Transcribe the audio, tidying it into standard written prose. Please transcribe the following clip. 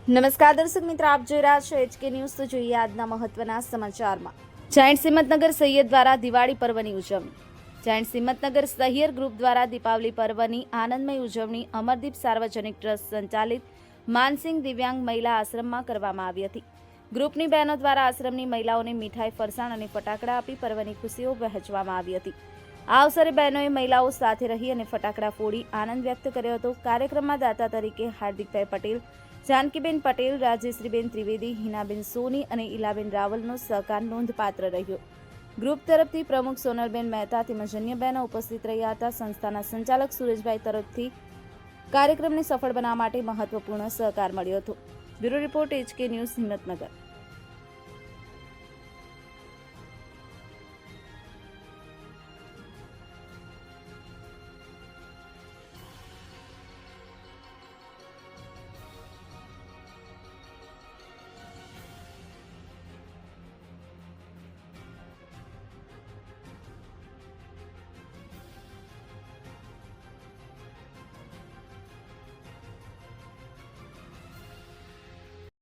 નમસ્કાર દર્શક મિત્રો, આપ જોઈ રહ્યા છો HK ન્યૂઝ। તો જોઈએ આજના મહત્વના સમાચારમાં। જાયન્ટ્સ હિંમતનગર સૈયદ દ્વારા દિવાળી પર્વની ઉજવણી। જાયન્ટ્સ હિંમતનગર સહિયર ગ્રુપ દ્વારા દીપાવલી પર્વની આનંદમય ઉજવણી અમરદીપ સાર્વજનિક ટ્રસ્ટ સંચાલિત માનસિંહ દિવ્યાંગ મહિલા આશ્રમમાં કરવામાં આવી હતી। ગ્રુપની બહેનો દ્વારા આશ્રમની મહિલાઓને મીઠાઈ, ફરસાણ અને ફટાકડા આપી પર્વની ખુશીઓ વહેંચવામાં આવી હતી। આ અવસરે બહેનોએ મહિલાઓ સાથે રહી અને ફટાકડા ફોડી આનંદ વ્યક્ત કર્યો હતો। કાર્યક્રમમાં દાતા તરીકે હાર્દિકભાઈ પટેલ, जानकीबेन पटेल, राजेश्रीबेन त्रिवेदी, हीनाबेन सोनी અને ઈલાબેન રાવલનો સહકાર નોંધપાત્ર રહ્યો। ગ્રુપ તરફથી પ્રમુખ સોનલબેન મહેતા તેમજ અન્ય બહેનો ઉપસ્થિત રહ્યા હતા। સંસ્થાના સંચાલક સુરેશભાઈ તરફથી કાર્યક્રમને સફળ બનાવવા માટે મહત્વપૂર્ણ સહકાર મળ્યો હતો। Bureau report HK news Himmatnagar.